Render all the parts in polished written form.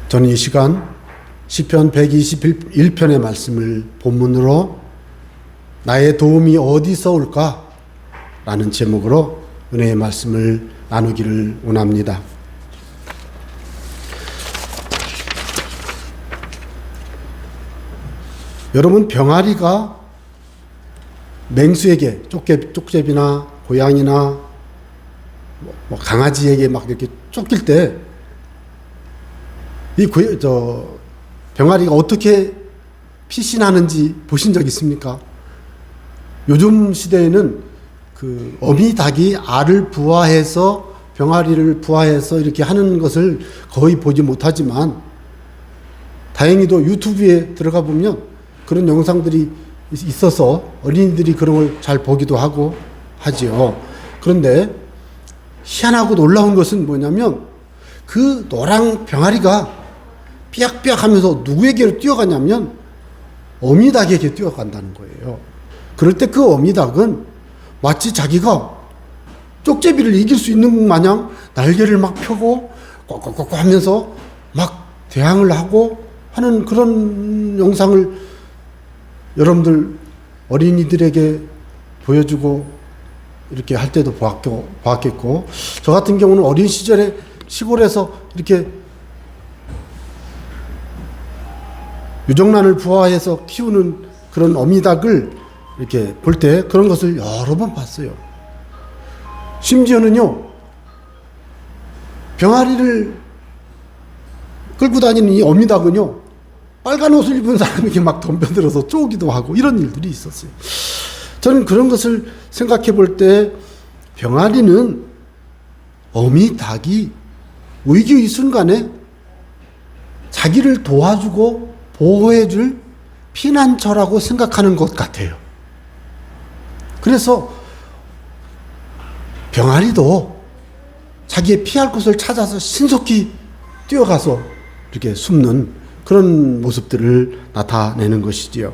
저는 이 시간 시편 121편의 말씀을 본문으로 나의 도움이 어디서 올까? 라는 제목으로 은혜의 말씀을 나누기를 원합니다. 여러분, 병아리가 맹수에게 쪽제비나 고양이나 강아지에게 막 이렇게 쫓길 때 이 병아리가 어떻게 피신하는지 보신 적 있습니까? 요즘 시대에는 그 어미 닭이 알을 부화해서 병아리를 부화해서 이렇게 하는 것을 거의 보지 못하지만 다행히도 유튜브에 들어가 보면 그런 영상들이 있어서 어린이들이 그런 걸 잘 보기도 하고 하지요. 그런데 희한하고 놀라운 것은 뭐냐면 그 노랑 병아리가 삐약삐약 하면서 누구에게로 뛰어가냐면 어미닭에게 뛰어간다는 거예요. 그럴 때 그 어미닭은 마치 자기가 쪽제비를 이길 수 있는 마냥 날개를 막 펴고 꽉꽉꽉 하면서 막 대항을 하고 하는 그런 영상을 여러분들 어린이들에게 보여주고 이렇게 할 때도 보았겠고, 저 같은 경우는 어린 시절에 시골에서 이렇게 유정란을 부화해서 키우는 그런 어미닭을 이렇게 볼 때 그런 것을 여러 번 봤어요. 심지어는요, 병아리를 끌고 다니는 이 어미닭은요, 빨간 옷을 입은 사람에게 막 덤벼들어서 쪼기도 하고 이런 일들이 있었어요. 저는 그런 것을 생각해 볼 때 병아리는 어미닭이 위기의 순간에 자기를 도와주고 보호해줄 피난처라고 생각하는 것 같아요. 그래서 병아리도 자기의 피할 곳을 찾아서 신속히 뛰어가서 이렇게 숨는 그런 모습들을 나타내는 것이지요.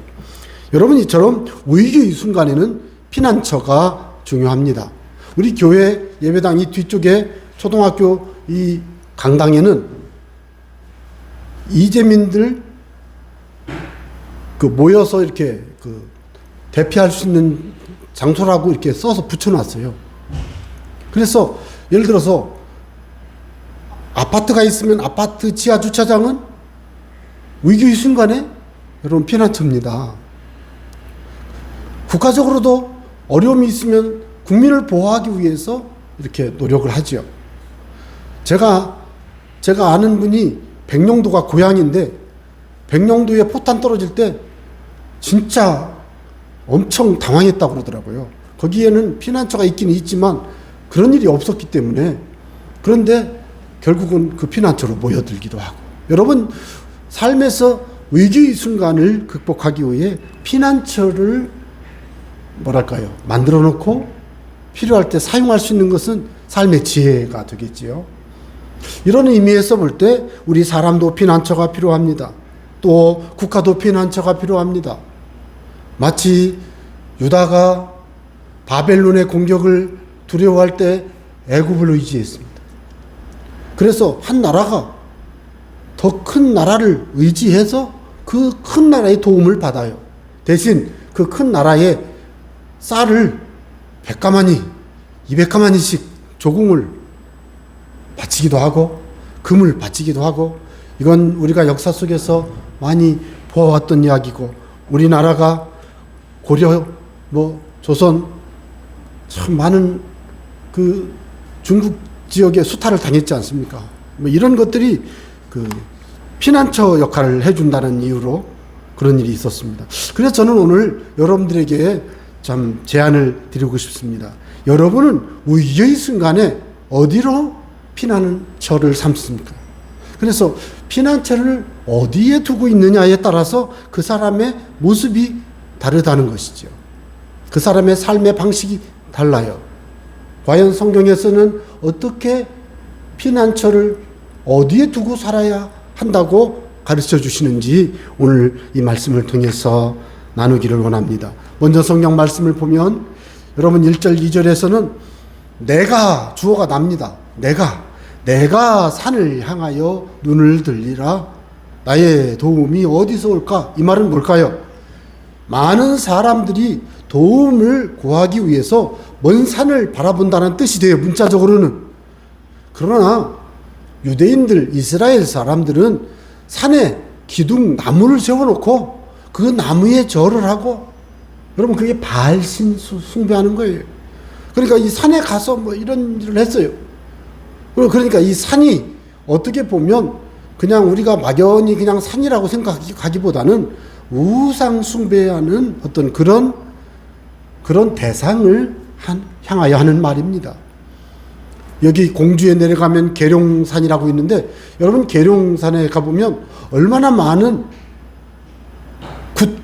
여러분, 이처럼 위기의 순간에는 피난처가 중요합니다. 우리 교회 예배당 이 뒤쪽에 초등학교 이 강당에는 이재민들 모여서 이렇게 대피할 수 있는 장소라고 이렇게 써서 붙여놨어요. 그래서 예를 들어서 아파트가 있으면 아파트 지하 주차장은 위기의 순간에 여러분 피난처입니다. 국가적으로도 어려움이 있으면 국민을 보호하기 위해서 이렇게 노력을 하죠. 제가 아는 분이 백령도가 고향인데 백령도에 포탄 떨어질 때 진짜 엄청 당황했다고 그러더라고요. 거기에는 피난처가 있기는 있지만 그런 일이 없었기 때문에, 그런데 결국은 그 피난처로 모여들기도 하고. 여러분, 삶에서 위기의 순간을 극복하기 위해 피난처를 만들어 놓고 필요할 때 사용할 수 있는 것은 삶의 지혜가 되겠지요. 이런 의미에서 볼 때 우리 사람도 피난처가 필요합니다. 또 국가도 피난처가 필요합니다. 마치 유다가 바벨론의 공격을 두려워할 때 애굽을 의지했습니다. 그래서 한 나라가 더 큰 나라를 의지해서 그 큰 나라의 도움을 받아요. 대신 그 큰 나라에 쌀을 100가마니, 200가마니씩 조공을 바치기도 하고 금을 바치기도 하고, 이건 우리가 역사 속에서 많이 보아왔던 이야기고, 우리나라가 고려, 조선 참 많은 그 중국 지역에 수탈을 당했지 않습니까? 이런 것들이 그 피난처 역할을 해준다는 이유로 그런 일이 있었습니다. 그래서 저는 오늘 여러분들에게 참 제안을 드리고 싶습니다. 여러분은 위기의 순간에 어디로 피난처를 삼습니까? 그래서 피난처를 어디에 두고 있느냐에 따라서 그 사람의 모습이 다르다는 것이죠. 그 사람의 삶의 방식이 달라요. 과연 성경에서는 어떻게 피난처를 어디에 두고 살아야 한다고 가르쳐 주시는지 오늘 이 말씀을 통해서 나누기를 원합니다. 먼저 성경 말씀을 보면 여러분 1절 2절에서는 내가, 주어가 납니다. 내가 산을 향하여 눈을 들리라. 나의 도움이 어디서 올까? 이 말은 뭘까요? 많은 사람들이 도움을 구하기 위해서 먼 산을 바라본다는 뜻이 돼요, 문자적으로는. 그러나 유대인들, 이스라엘 사람들은 산에 기둥 나무를 세워놓고 그 나무에 절을 하고, 여러분 그게 바알신 숭배하는 거예요. 그러니까 이 산에 가서 뭐 이런 일을 했어요. 그러니까 이 산이 어떻게 보면 그냥 우리가 막연히 그냥 산이라고 생각하기보다는 우상 숭배하는 어떤 그런 대상을 향하여 하는 말입니다. 여기 공주에 내려가면 계룡산이라고 있는데, 여러분 계룡산에 가보면 얼마나 많은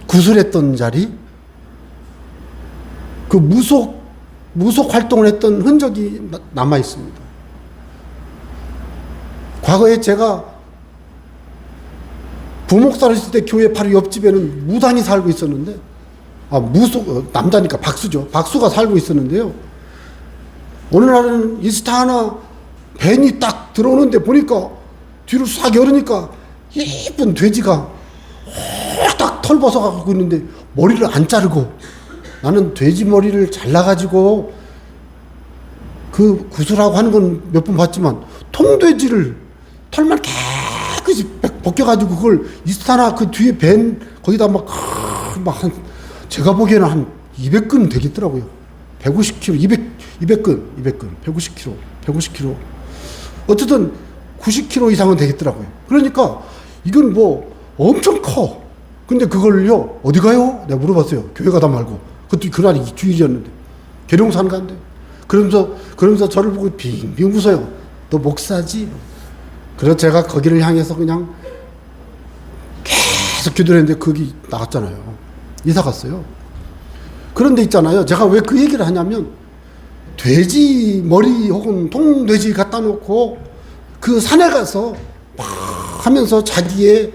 구슬했던 자리, 그 무속 활동을 했던 흔적이 남아 있습니다. 과거에 제가 부목사를 했을 때 교회 바로 옆집에는 무당이 살고 있었는데, 남자니까 박수죠. 박수가 살고 있었는데요. 어느 날은 이스타나 벤이 딱 들어오는데 보니까 뒤로 싹 열으니까 예쁜 돼지가 딱 털 벗어가고 있는데 머리를 안 자르고, 나는 돼지 머리를 잘라가지고 그 구슬하고 하는 건 몇 번 봤지만 통돼지를 털만 깨끗이 벗겨가지고 그걸 이스타나 그 뒤에 벤 거기다 막 제가 보기에는 한 200근 되겠더라고요. 150kg, 200근, 150kg. 어쨌든 90kg 이상은 되겠더라고요. 그러니까 이건 뭐 엄청 커. 근데 그걸요, 어디 가요? 내가 물어봤어요. 교회 가다 말고. 그것도 그날이 주일이었는데. 계룡산 간대. 그러면서 저를 보고 빙빙 웃어요. 너 목사지? 그래서 제가 거기를 향해서 그냥 계속 기도를 했는데 거기 나갔잖아요. 이사 갔어요. 그런데 있잖아요. 제가 왜 그 얘기를 하냐면, 돼지 머리 혹은 통돼지 갖다 놓고 그 산에 가서 막 하면서 자기의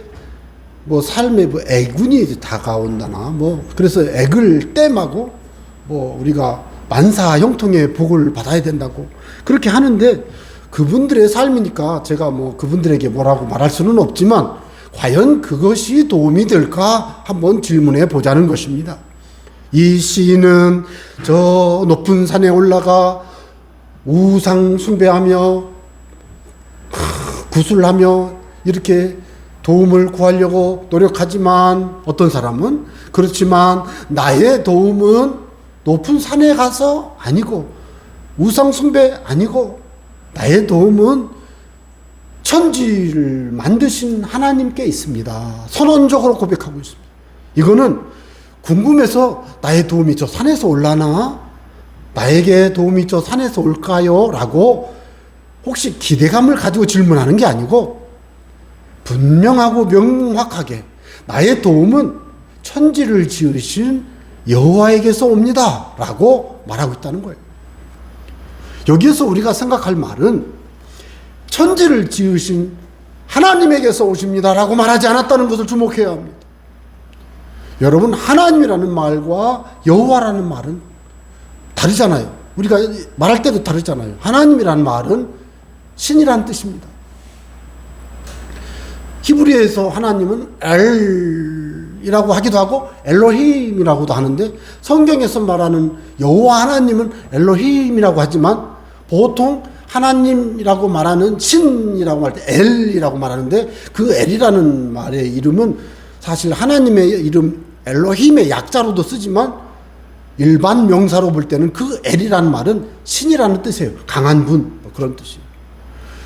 뭐 삶의 뭐 애군이 다가온다나 뭐, 그래서 애글 땜하고 뭐 우리가 만사 형통의 복을 받아야 된다고 그렇게 하는데, 그분들의 삶이니까 제가 뭐 그분들에게 뭐라고 말할 수는 없지만, 과연 그것이 도움이 될까 한번 질문해 보자는 것입니다. 이 시인은 저 높은 산에 올라가 우상 숭배하며 구슬하며 이렇게 도움을 구하려고 노력하지만, 어떤 사람은 그렇지만 나의 도움은 높은 산에 가서 아니고 우상 숭배 아니고, 나의 도움은 천지를 만드신 하나님께 있습니다. 선언적으로 고백하고 있습니다. 이거는 궁금해서 나의 도움이 저 산에서 올라나? 나에게 도움이 저 산에서 올까요? 라고 혹시 기대감을 가지고 질문하는 게 아니고, 분명하고 명확하게 나의 도움은 천지를 지으신 여호와에게서 옵니다. 라고 말하고 있다는 거예요. 여기에서 우리가 생각할 말은 천지를 지으신 하나님에게서 오십니다. 라고 말하지 않았다는 것을 주목해야 합니다. 여러분, 하나님이라는 말과 여호와라는 말은 다르잖아요. 우리가 말할 때도 다르잖아요. 하나님이라는 말은 신이라는 뜻입니다. 히브리어에서 하나님은 엘이라고 하기도 하고 엘로힘이라고도 하는데, 성경에서 말하는 여호와 하나님은 엘로힘이라고 하지만, 보통 하나님이라고 말하는 신이라고 할 때 엘이라고 말하는데, 그 엘이라는 말의 이름은 사실 하나님의 이름 엘로힘의 약자로도 쓰지만, 일반 명사로 볼 때는 그 엘이라는 말은 신이라는 뜻이에요. 강한 분, 그런 뜻이에요.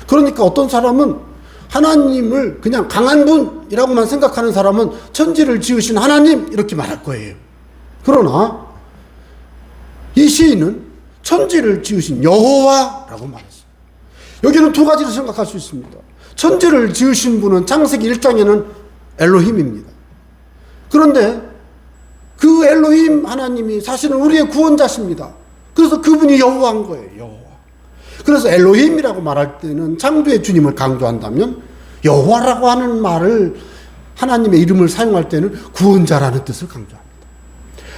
그러니까 어떤 사람은 하나님을 그냥 강한 분이라고만 생각하는 사람은 천지를 지으신 하나님 이렇게 말할 거예요. 그러나 이 시인은 천지를 지으신 여호와라고 말했어요. 여기는 두 가지를 생각할 수 있습니다. 천지를 지으신 분은 창세기 1장에는 엘로힘입니다. 그런데 그 엘로힘 하나님이 사실은 우리의 구원자십니다. 그래서 그분이 여호와인 거예요. 여호와. 그래서 엘로힘이라고 말할 때는 창조의 주님을 강조한다면, 여호와라고 하는 말을, 하나님의 이름을 사용할 때는 구원자라는 뜻을 강조합니다.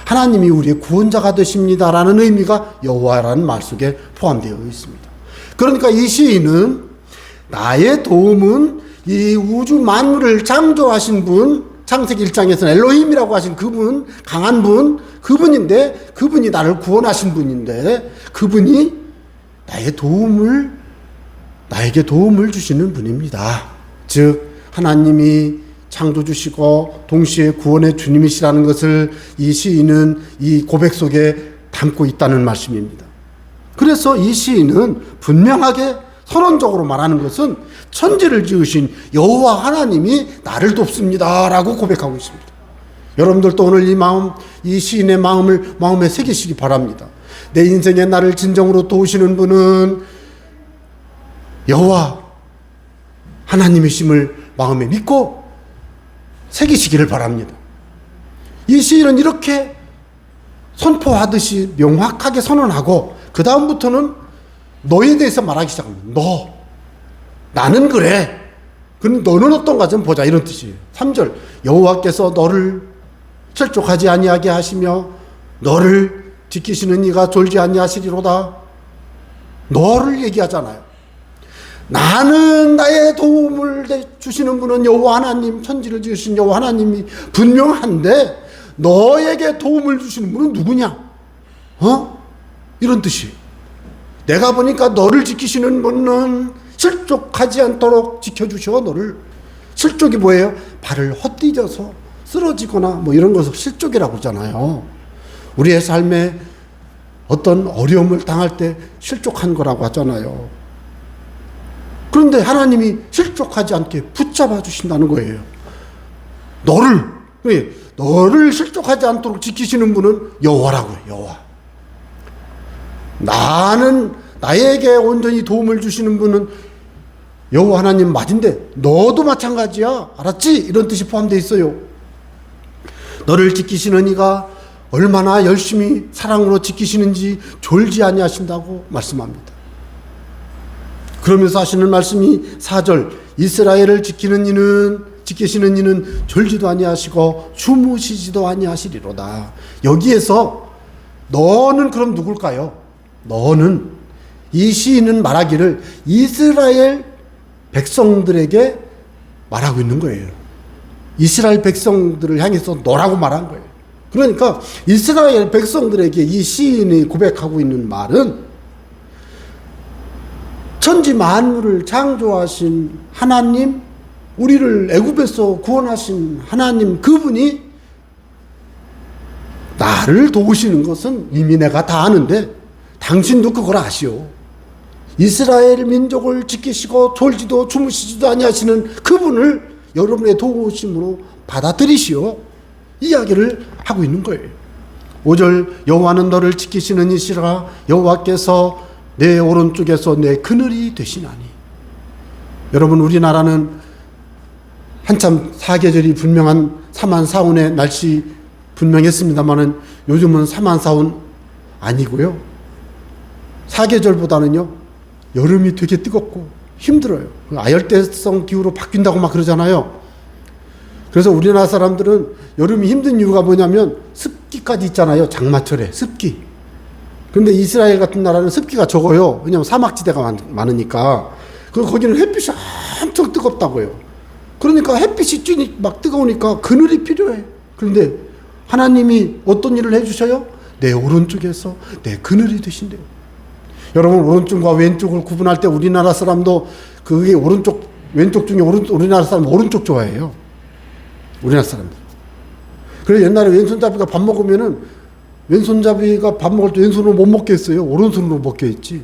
하나님이 우리의 구원자가 되십니다라는 의미가 여호와라는 말 속에 포함되어 있습니다. 그러니까 이 시인은 나의 도움은 이 우주 만물을 창조하신 분, 창세기 1장에서는 엘로힘이라고 하신 그분, 강한 분, 그분인데, 그분이 나를 구원하신 분인데, 그분이 나에게 도움을 주시는 분입니다. 즉, 하나님이 창조주시고 동시에 구원의 주님이시라는 것을 이 시인은 이 고백 속에 담고 있다는 말씀입니다. 그래서 이 시인은 분명하게 선언적으로 말하는 것은 천지를 지으신 여호와 하나님이 나를 돕습니다라고 고백하고 있습니다. 여러분들도 오늘 이 시인의 마음을 마음에 새기시기 바랍니다. 내 인생에 나를 진정으로 도우시는 분은 여호와 하나님이심을 마음에 믿고 새기시기를 바랍니다. 이 시인은 이렇게 선포하듯이 명확하게 선언하고 그 다음부터는 너에 대해서 말하기 시작합니다. 나는 그래. 그럼 너는 어떤가 좀 보자, 이런 뜻이에요. 3절 여호와께서 너를 실족하지 아니하게 하시며 너를 지키시는 이가 졸지 아니하시리로다. 너를 얘기하잖아요. 나는 나의 도움을 주시는 분은 여호와 하나님, 천지를 지으신 여호와 하나님이 분명한데 너에게 도움을 주시는 분은 누구냐? 이런 뜻이에요. 내가 보니까 너를 지키시는 분은 실족하지 않도록 지켜주셔. 너를. 실족이 뭐예요? 발을 헛디뎌서 쓰러지거나 뭐 이런 것을 실족이라고 그러잖아요. 우리의 삶에 어떤 어려움을 당할 때 실족한 거라고 하잖아요. 그런데 하나님이 실족하지 않게 붙잡아 주신다는 거예요. 너를 실족하지 않도록 지키시는 분은 여호와라고요. 여호와. 나에게 온전히 도움을 주시는 분은 여호와 하나님 맞은데 너도 마찬가지야. 알았지? 이런 뜻이 포함되어 있어요. 너를 지키시는 이가 얼마나 열심히 사랑으로 지키시는지 졸지 아니하신다고 말씀합니다. 그러면서 하시는 말씀이 4절 이스라엘을 지키시는 이는 졸지도 아니하시고 주무시지도 아니하시리로다. 여기에서 너는 그럼 누굴까요? 너는, 이 시인은 말하기를 이스라엘 백성들에게 말하고 있는 거예요. 이스라엘 백성들을 향해서 너라고 말한 거예요. 그러니까 이스라엘 백성들에게 이 시인이 고백하고 있는 말은 천지 만물을 창조하신 하나님, 우리를 애굽에서 구원하신 하나님, 그분이 나를 도우시는 것은 이미 내가 다 아는데 당신도 그걸 아시오. 이스라엘 민족을 지키시고 졸지도 주무시지도 아니하시는 그분을 여러분의 도우심으로 받아들이시오. 이야기를 하고 있는 거예요. 5절 여호와는 너를 지키시는 이시라. 여호와께서 내 오른쪽에서 내 그늘이 되시나니. 여러분, 우리나라는 한참 사계절이 분명한 사만사운의 날씨 분명했습니다만은 요즘은 사만사운 아니고요. 사계절보다는요 여름이 되게 뜨겁고 힘들어요. 아열대성 기후로 바뀐다고 막 그러잖아요. 그래서 우리나라 사람들은 여름이 힘든 이유가 뭐냐면 습기까지 있잖아요. 장마철에 습기. 그런데 이스라엘 같은 나라는 습기가 적어요. 왜냐하면 사막지대가 많으니까. 거기는 햇빛이 엄청 뜨겁다고요. 그러니까 햇빛이 찌니 막 뜨거우니까 그늘이 필요해. 그런데 하나님이 어떤 일을 해주셔요? 내 오른쪽에서 내 그늘이 되신대요. 여러분, 오른쪽과 왼쪽을 구분할 때 우리나라 사람도 그게 오른쪽, 왼쪽 중에 우리나라 사람 오른쪽 좋아해요. 우리나라 사람들. 그래서 옛날에 왼손잡이가 밥 먹으면은 왼손잡이가 밥 먹을 때 왼손으로 못 먹게 했어요. 오른손으로 먹게 했지.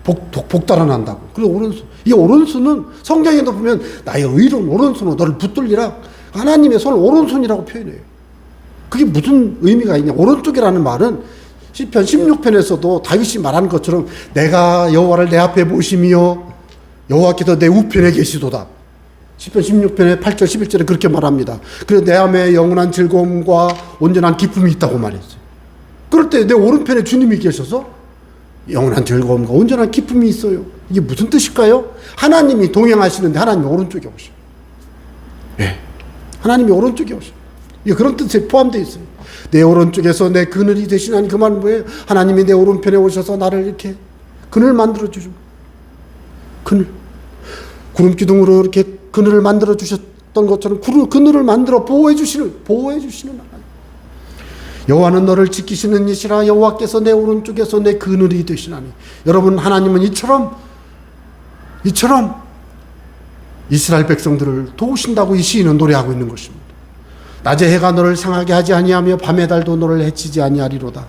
복달아난다고. 그래서 오른손. 이 오른손은 성경에도 보면 나의 의로운 오른손으로 너를 붙들리라. 하나님의 손을 오른손이라고 표현해요. 그게 무슨 의미가 있냐. 오른쪽이라는 말은 시편 16편에서도 다윗이 말하는 것처럼 내가 여호와를 내 앞에 모시며 여호와께서 내 우편에 계시도다. 시편 16편의 8절 11절에 그렇게 말합니다. 그래서 내 안에 영원한 즐거움과 온전한 기쁨이 있다고 말했어요. 그럴 때 내 오른편에 주님이 계셔서 영원한 즐거움과 온전한 기쁨이 있어요. 이게 무슨 뜻일까요? 하나님이 동행하시는데 하나님이 오른쪽에 오셔요. 네. 하나님이 오른쪽에 오셔요. 이게 그런 뜻에 포함되어 있어요. 내 오른쪽에서 내 그늘이 되시나니 그 말은 뭐예요? 하나님이 내 오른편에 오셔서 나를 이렇게 그늘 만들어주죠. 그늘. 구름 기둥으로 이렇게 그늘을 만들어 주셨던 것처럼 그늘을 만들어 보호해 주시는 하나님. 여호와는 너를 지키시는 이시라. 여호와께서 내 오른쪽에서 내 그늘이 되시나니. 여러분, 하나님은 이처럼 이스라엘 백성들을 도우신다고 이 시인은 노래하고 있는 것입니다. 낮에 해가 너를 상하게 하지 아니하며 밤의 달도 너를 해치지 아니하리로다.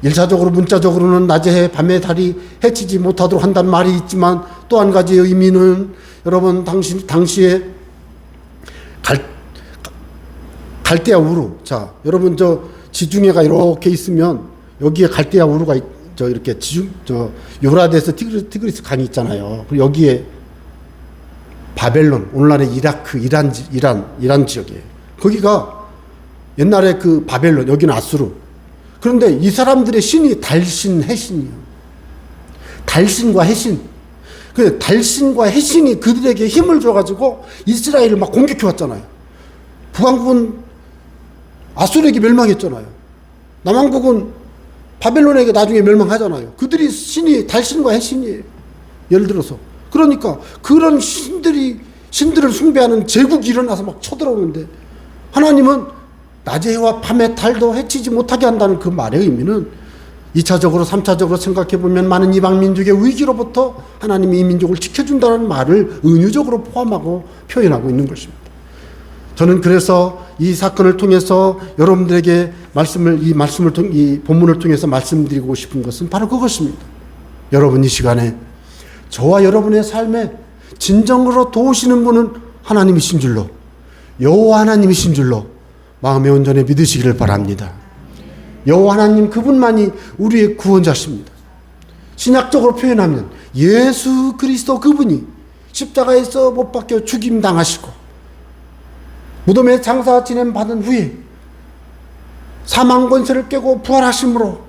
일차적으로 문자적으로는 낮에 해 밤의 달이 해치지 못하도록 한다는 말이 있지만, 또 한 가지 의미는 여러분, 당시에 갈대아 우루. 자, 여러분, 지중해가 이렇게 있으면 여기에 갈대아 우루가 이렇게 요라데스 티그리스 강이 있잖아요. 그리고 여기에 바벨론, 오늘날의 이라크, 이란 지역이에요. 거기가 옛날에 그 바벨론, 여기는 아수르. 그런데 이 사람들의 신이 달신, 해신이에요. 달신과 해신. 그 달신과 해신이 그들에게 힘을 줘가지고 이스라엘을 막 공격해 왔잖아요. 북왕국은 아수르에게 멸망했잖아요. 남왕국은 바벨론에게 나중에 멸망하잖아요. 그들이 신이 달신과 해신이에요. 예를 들어서. 그러니까 그런 신들을 숭배하는 제국이 일어나서 막 쳐들어오는데, 하나님은 낮의 해와 밤의 달도 해치지 못하게 한다는 그 말의 의미는 2차적으로 3차적으로 생각해보면 많은 이방 민족의 위기로부터 하나님이 이 민족을 지켜준다는 말을 은유적으로 포함하고 표현하고 있는 것입니다. 저는 그래서 이 사건을 통해서 여러분들에게 이 본문을 통해서 말씀드리고 싶은 것은 바로 그것입니다. 여러분, 이 시간에 저와 여러분의 삶에 진정으로 도우시는 분은 하나님이신 줄로, 여호와 하나님이신 줄로 마음의 온전히 믿으시기를 바랍니다. 여호와 하나님 그분만이 우리의 구원자십니다. 신약적으로 표현하면 예수 그리스도 그분이 십자가에서 못 박혀 죽임 당하시고 무덤에 장사 지냄 받은 후에 사망 권세를 깨고 부활하심으로,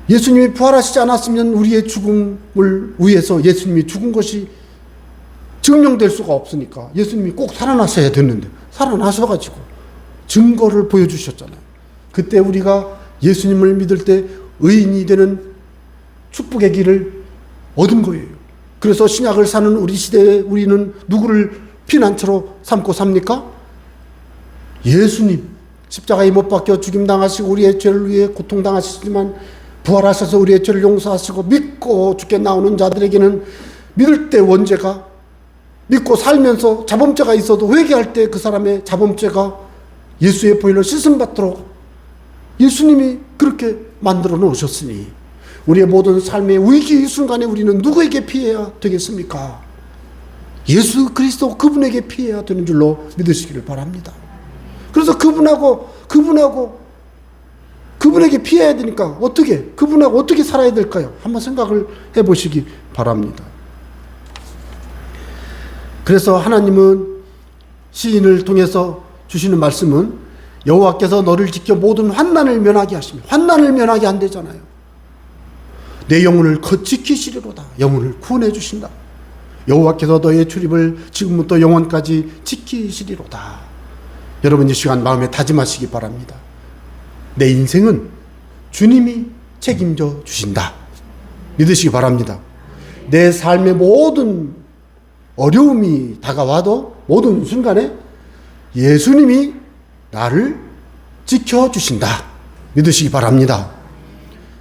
예수님이 부활하시지 않았으면 우리의 죽음을 위해서 예수님이 죽은 것이 증명될 수가 없으니까 예수님이 꼭 살아나셔야 됐는데 살아나셔가지고 증거를 보여주셨잖아요. 그때 우리가 예수님을 믿을 때 의인이 되는 축복의 길을 얻은 거예요. 그래서 신약을 사는 우리 시대에 우리는 누구를 피난처로 삼고 삽니까? 예수님. 십자가에 못 박혀 죽임당하시고 우리의 죄를 위해 고통당하시지만 부활하셔서 우리의 죄를 용서하시고 믿고 죽게 나오는 자들에게는 믿을 때 원죄가, 믿고 살면서 자범죄가 있어도 회개할 때 그 사람의 자범죄가 예수의 보혈로 씻음받도록 예수님이 그렇게 만들어 놓으셨으니 우리의 모든 삶의 위기 이 순간에 우리는 누구에게 피해야 되겠습니까? 예수 그리스도 그분에게 피해야 되는 줄로 믿으시기를 바랍니다. 그래서 그분에게 피해야 되니까 그분하고 어떻게 살아야 될까요? 한번 생각을 해보시기 바랍니다. 그래서 하나님은 시인을 통해서 주시는 말씀은 여호와께서 너를 지켜 모든 환난을 면하게 하시며, 환난을 면하게 한대잖아요. 내 영혼을 지키시리로다. 영혼을 구원해 주신다. 여호와께서 너의 출입을 지금부터 영원까지 지키시리로다. 여러분, 이 시간 마음에 다짐하시기 바랍니다. 내 인생은 주님이 책임져 주신다. 믿으시기 바랍니다. 내 삶의 모든 어려움이 다가와도 모든 순간에 예수님이 나를 지켜주신다. 믿으시기 바랍니다.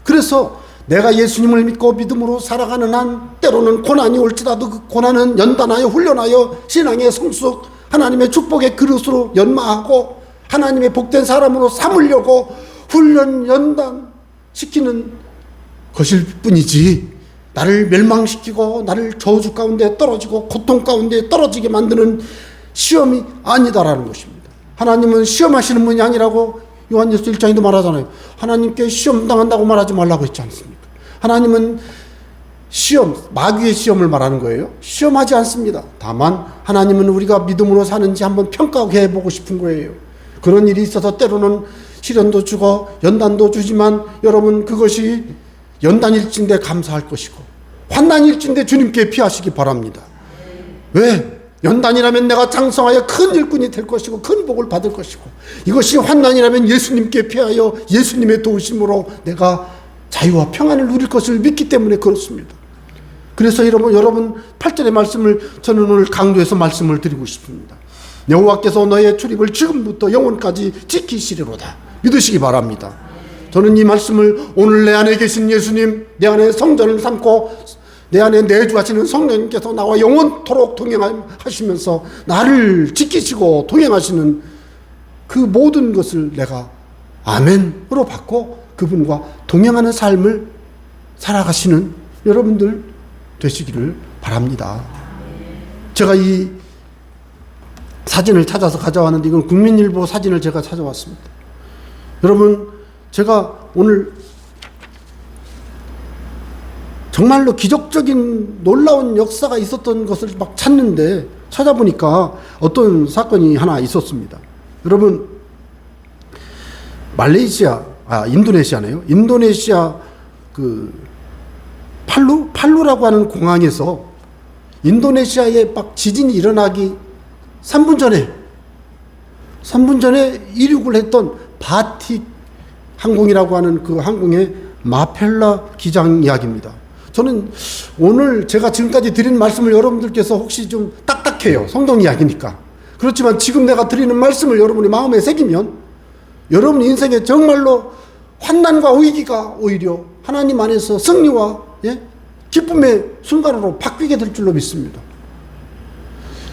그래서 내가 예수님을 믿고 믿음으로 살아가는 한 때로는 고난이 올지라도 그 고난은 연단하여 훈련하여 신앙의 성숙, 하나님의 축복의 그릇으로 연마하고 하나님의 복된 사람으로 삼으려고 훈련, 연단시키는 것일 뿐이지, 나를 멸망시키고 나를 저주 가운데 떨어지고 고통 가운데 떨어지게 만드는 시험이 아니다라는 것입니다. 하나님은 시험하시는 분이 아니라고 요한일서 1장에도 말하잖아요. 하나님께 시험 당한다고 말하지 말라고 했지 않습니까? 하나님은 마귀의 시험을 말하는 거예요. 시험하지 않습니다. 다만 하나님은 우리가 믿음으로 사는지 한번 평가해 보고 싶은 거예요. 그런 일이 있어서 때로는 시련도 주고 연단도 주지만 여러분, 그것이 연단일진데 감사할 것이고 환난일진데 주님께 피하시기 바랍니다. 왜? 연단이라면 내가 장성하여 큰 일꾼이 될 것이고 큰 복을 받을 것이고, 이것이 환난이라면 예수님께 피하여 예수님의 도우심으로 내가 자유와 평안을 누릴 것을 믿기 때문에 그렇습니다. 그래서 여러분 8절의 말씀을 저는 오늘 강조해서 말씀을 드리고 싶습니다. 여호와께서 너의 출입을 지금부터 영원까지 지키시리로다. 믿으시기 바랍니다. 저는 이 말씀을 오늘 내 안에 계신 예수님, 내 안에 성전을 삼고 내 안에 내주하시는 성령님께서 나와 영원토록 동행하시면서 나를 지키시고 동행하시는 그 모든 것을 내가 아멘으로 받고 그분과 동행하는 삶을 살아가시는 여러분들 되시기를 바랍니다. 제가 이 사진을 찾아서 가져왔는데 이건 국민일보 사진을 제가 찾아왔습니다. 여러분, 제가 오늘 정말로 기적적인 놀라운 역사가 있었던 것을 막 찾는데 찾아보니까 어떤 사건이 하나 있었습니다. 여러분, 인도네시아네요. 인도네시아 그 팔루라고 하는 공항에서 인도네시아에 막 지진이 일어나기 3분 전에 이륙을 했던 바틱 항공이라고 하는 그 항공의 마펠라 기장 이야기입니다. 저는 오늘 제가 지금까지 드린 말씀을 여러분들께서 혹시 좀 딱딱해요. 성경 이야기니까. 그렇지만 지금 내가 드리는 말씀을 여러분이 마음에 새기면 여러분 인생에 정말로 환난과 위기가 오히려 하나님 안에서 승리와 기쁨의 순간으로 바뀌게 될 줄로 믿습니다.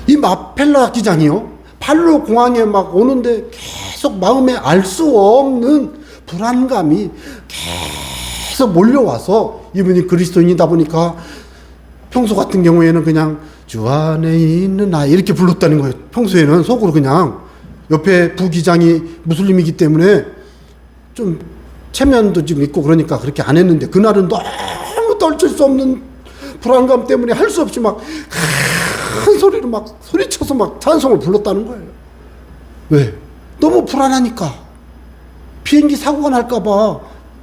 이 마펠라 기장이요, 팔로 공항에 막 오는데 계속 마음에 알 수 없는 불안감이 계속 몰려와서, 이분이 그리스도인이다 보니까 평소 같은 경우에는 그냥 주 안에 있는 나 이렇게 불렀다는 거예요. 평소에는 속으로 그냥 옆에 부기장이 무슬림이기 때문에 좀 체면도 좀 있고 그러니까 그렇게 안 했는데, 그날은 너무 떨칠 수 없는 불안감 때문에 할 수 없이 막 큰 소리로 막 소리쳐서 막 찬송을 불렀다는 거예요. 왜? 너무 불안하니까. 비행기 사고가 날까봐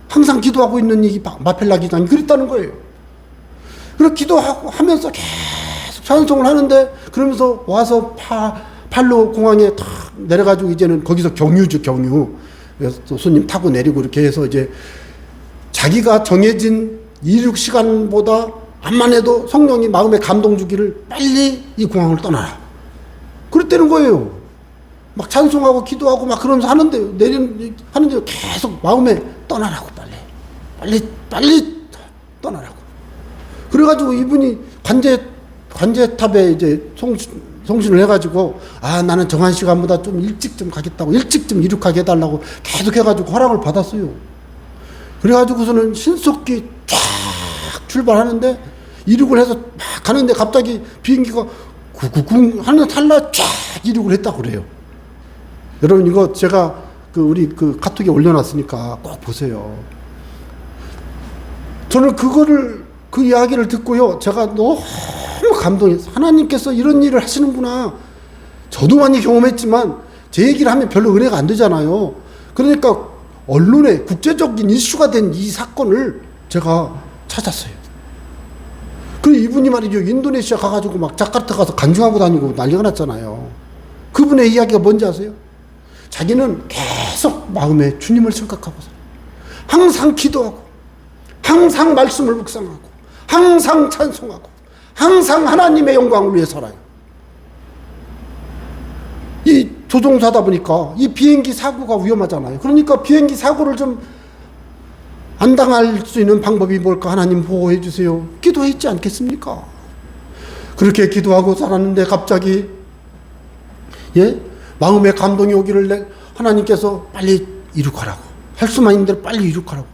항상 기도하고 있는 이 마펠라 기장이 그랬다는 거예요. 그렇게 기도하고 하면서 계속 찬송을 하는데, 그러면서 와서 팔로 공항에 탁 내려가지고 이제는 거기서 경유죠, 경유. 그래서 또 손님 타고 내리고 이렇게 해서 이제 자기가 정해진 이륙 시간보다 암만 해도 성령이 마음에 감동 주기를 빨리 이 공항을 떠나라. 그랬다는 거예요. 막 찬송하고 기도하고 막 그러면서 하는데, 하는데 계속 마음에 떠나라고, 빨리 떠나라고. 그래가지고 이분이 관제탑에 이제 송신을 해가지고, 나는 정한 시간보다 좀 일찍 좀 가겠다고, 일찍 좀 이륙하게 해달라고 계속 해가지고 허락을 받았어요. 그래가지고서는 신속히 쫙 출발하는데, 이륙을 해서 막 가는데 갑자기 비행기가 구구궁 하는 찰나 쫙 이륙을 했다고 그래요. 여러분, 이거 제가 우리 카톡에 올려놨으니까 꼭 보세요. 저는 그 이야기를 듣고요, 제가 너무 감동했어요. 하나님께서 이런 일을 하시는구나. 저도 많이 경험했지만 제 얘기를 하면 별로 은혜가 안 되잖아요. 그러니까 언론에 국제적인 이슈가 된 이 사건을 제가 찾았어요. 그리고 이분이 말이죠, 인도네시아 가가지고 막 자카르타 가서 간증하고 다니고 난리가 났잖아요. 그분의 이야기가 뭔지 아세요? 자기는 계속 마음에 주님을 생각하고 살아요. 항상 기도하고, 항상 말씀을 묵상하고, 항상 찬송하고, 항상 하나님의 영광을 위해 살아요. 이 조종사다 보니까 이 비행기 사고가 위험하잖아요. 그러니까 비행기 사고를 좀 안 당할 수 있는 방법이 뭘까? 하나님 보호해 주세요. 기도했지 않겠습니까? 그렇게 기도하고 살았는데 갑자기 마음에 감동이 오기를 하나님께서 빨리 이륙하라고, 할 수만 있는 대로 빨리 이륙하라고.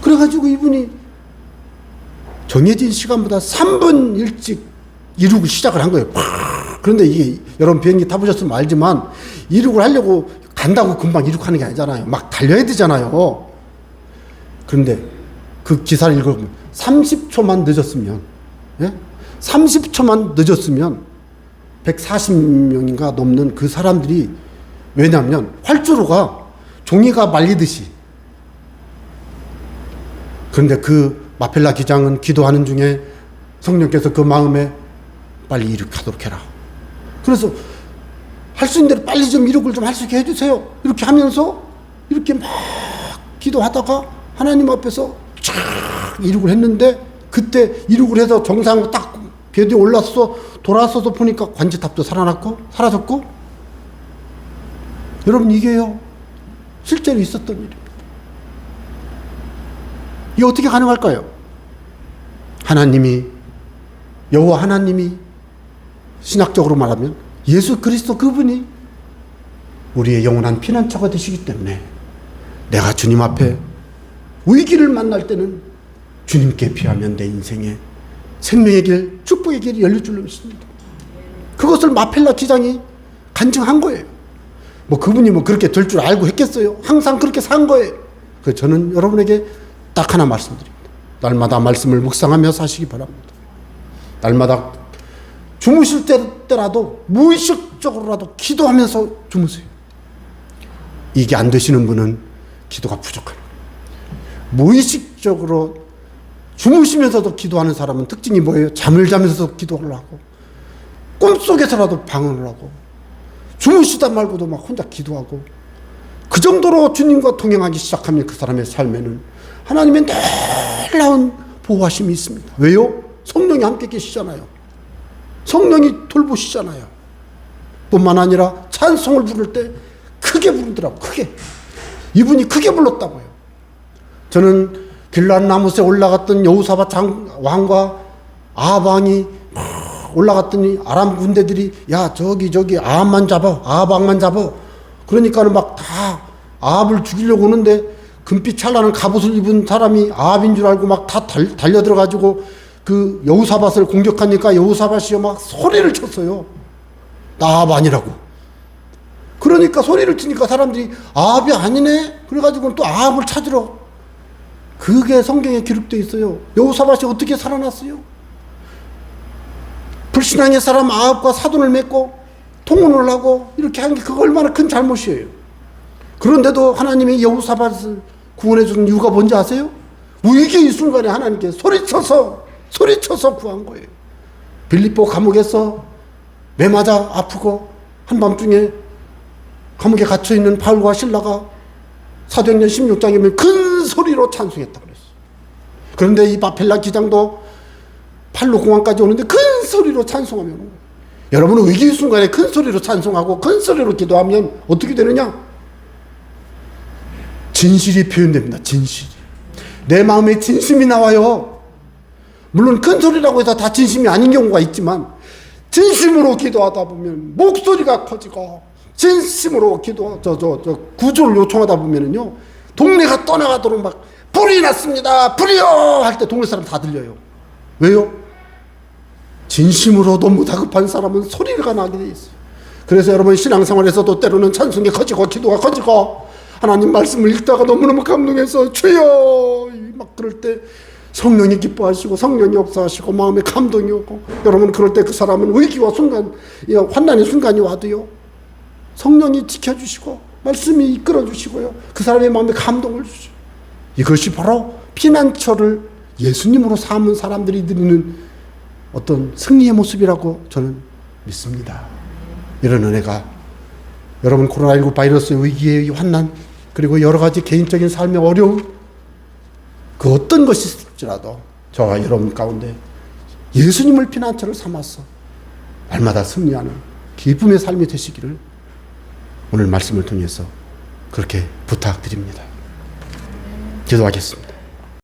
그래가지고 이분이 정해진 시간보다 3분 일찍 이륙을 시작을 한 거예요. 그런데 이게 여러분 비행기 타보셨으면 알지만, 이륙을 하려고 간다고 금방 이륙하는 게 아니잖아요. 막 달려야 되잖아요. 그런데 그 기사를 읽어보면 30초만 늦었으면 140명인가 넘는 그 사람들이, 왜냐하면 활주로가 종이가 말리듯이. 그런데 그 마펠라 기장은 기도하는 중에 성령께서 그 마음에 빨리 이륙하도록 해라. 그래서 할 수 있는 대로 빨리 좀 이륙을 좀 할 수 있게 해주세요. 이렇게 하면서 이렇게 막 기도하다가 하나님 앞에서 쫙 이륙을 했는데 그때 이륙을 해서 정상 딱 궤도에 올라서 돌아서서 보니까 관제탑도 살아났고 사라졌고 여러분 이게요 실제로 있었던 일입니다. 이게 어떻게 가능할까요? 하나님이 여호와 하나님이 신학적으로 말하면 예수 그리스도 그분이 우리의 영원한 피난처가 되시기 때문에 내가 주님 앞에 위기를 만날 때는 주님께 피하면 내 인생에 생명의 길, 축복의 길이 열릴 줄로 믿습니다. 그것을 마펠라 기장이 간증한 거예요. 뭐 그분이 뭐 그렇게 될 줄 알고 했겠어요? 항상 그렇게 산 거예요. 그래서 저는 여러분에게 딱 하나 말씀드립니다. 날마다 말씀을 묵상하며 사시기 바랍니다. 날마다 주무실 때라도 무의식적으로라도 기도하면서 주무세요. 이게 안 되시는 분은 기도가 부족한 거예요. 무의식적으로 주무시면서도 기도하는 사람은 특징이 뭐예요? 잠을 자면서도 기도를 하고 꿈속에서라도 방언을 하고 주무시다 말고도 막 혼자 기도하고 그 정도로 주님과 동행하기 시작하면 그 사람의 삶에는 하나님의 놀라운 보호하심이 있습니다. 왜요? 성령이 함께 계시잖아요. 성령이 돌보시잖아요. 뿐만 아니라 찬송을 부를 때 크게 부르더라고. 크게. 이분이 크게 불렀다고요. 저는 길란 나무에 올라갔던 여호사밧 왕과 아합 왕이 올라갔더니 아람 군대들이 야 저기 아합만 잡아, 아합 왕만 잡아. 그러니까는 막 다 아합을 죽이려고 오는데 금빛 찬란한 갑옷을 입은 사람이 아합인 줄 알고 막 다 달려들어가지고 그 여호사밧을 공격하니까 여호사밧이 막 소리를 쳤어요. 나 아합 아니라고. 그러니까 소리를 치니까 사람들이 아합이 아니네. 그래가지고 또 아합을 찾으러. 그게 성경에 기록되어 있어요. 여호사밧이 어떻게 살아났어요? 불신앙의 사람 아합과 사돈을 맺고 통혼을 하고 이렇게 한 게 그거 얼마나 큰 잘못이에요. 그런데도 하나님이 여호사밧을 구원해 주는 이유가 뭔지 아세요? 위기의 순간에 하나님께 소리쳐서 구한 거예요. 빌립보 감옥에서 매 맞아 아프고 한밤중에 감옥에 갇혀있는 바울과 실라가 사도행전 16장에 보면 큰 소리로 찬송했다고 그랬어요. 그런데 이 마펠라 기장도 팔로 공항까지 오는데 큰 소리로 찬송하면 오는 거예요. 여러분은 위기의 순간에 큰 소리로 찬송하고 큰 소리로 기도하면 어떻게 되느냐? 진실이 표현됩니다. 진실이. 내 마음에 진심이 나와요. 물론 큰 소리라고 해서 다 진심이 아닌 경우가 있지만 진심으로 기도하다 보면 목소리가 커지고 진심으로 구조를 요청하다 보면은요 동네가 떠나가도록 막 불이 났습니다. 불이요 할 때 동네 사람 다 들려요. 왜요? 진심으로 너무 다급한 사람은 소리가 나게 돼 있어요. 그래서 여러분 신앙생활에서도 때로는 찬송이 커지고 기도가 커지고 하나님 말씀을 읽다가 너무너무 감동해서 주여 막 그럴 때 성령이 기뻐하시고 성령이 역사하시고 마음에 감동이 오고 여러분 그럴 때 그 사람은 위기와 순간 환난의 순간이 와도요 성령이 지켜주시고 말씀이 이끌어주시고요 그 사람의 마음에 감동을 주시죠. 이것이 바로 피난처를 예수님으로 삼은 사람들이 드리는 어떤 승리의 모습이라고 저는 믿습니다. 이런 은혜가 여러분 코로나19 바이러스의 위기의 환난 그리고 여러 가지 개인적인 삶의 어려움 그 어떤 것이 있을지라도 저와 여러분 가운데 예수님을 피난처를 삼아서 날마다 승리하는 기쁨의 삶이 되시기를 오늘 말씀을 통해서 그렇게 부탁드립니다. 기도하겠습니다.